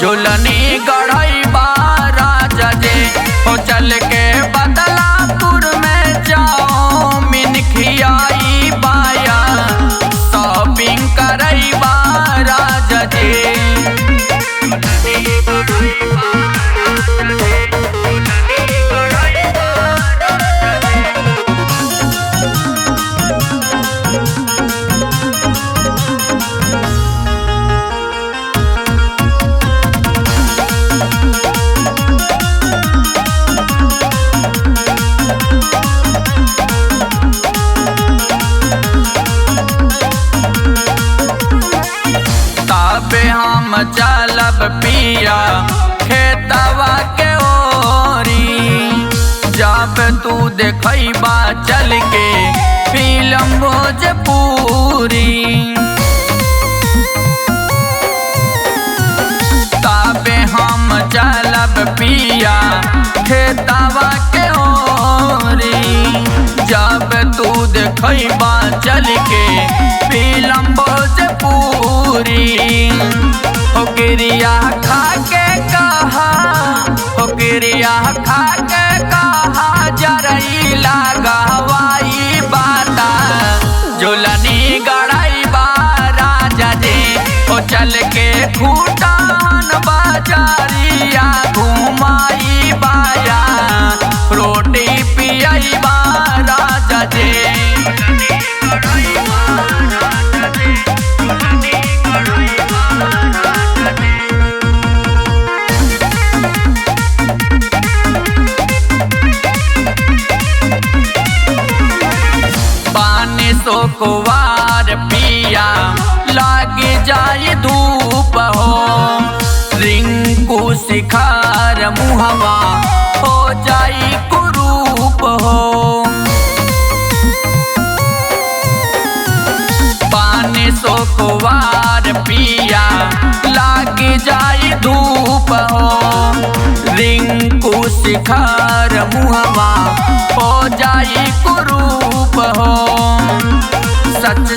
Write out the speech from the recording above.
झुलनी गढ़ई राजा जी हो चल के बदलापुर में जाओ मिन खियाई बाया शॉपिंग करई राजा जी। हम चलब पिया खेतवा के ओरी जब तू देखबा चल के फिल्म भोजपुरी। तबे हम चलब पिया खेतवा के ओरी जब तू देखबा चल के फिल्म भोजपुरी। हो क्रिया खा के कहा हो क्रिया खा के कहा जरई लगवाई बाता झुलनी गढ़ई राजा जी हो चल के खूटान बाजारिया घुमाई बाया रोटी पियई राजा जी। कुवार पिया लाग जाए धूप हो रिंकू शिखार मुहवा हो जाई कुरूप हो। पानी सो कुवार पिया लाग जाए धूप हो रिंकू शिखार मुहवा हो जाई कुरूप हो। सच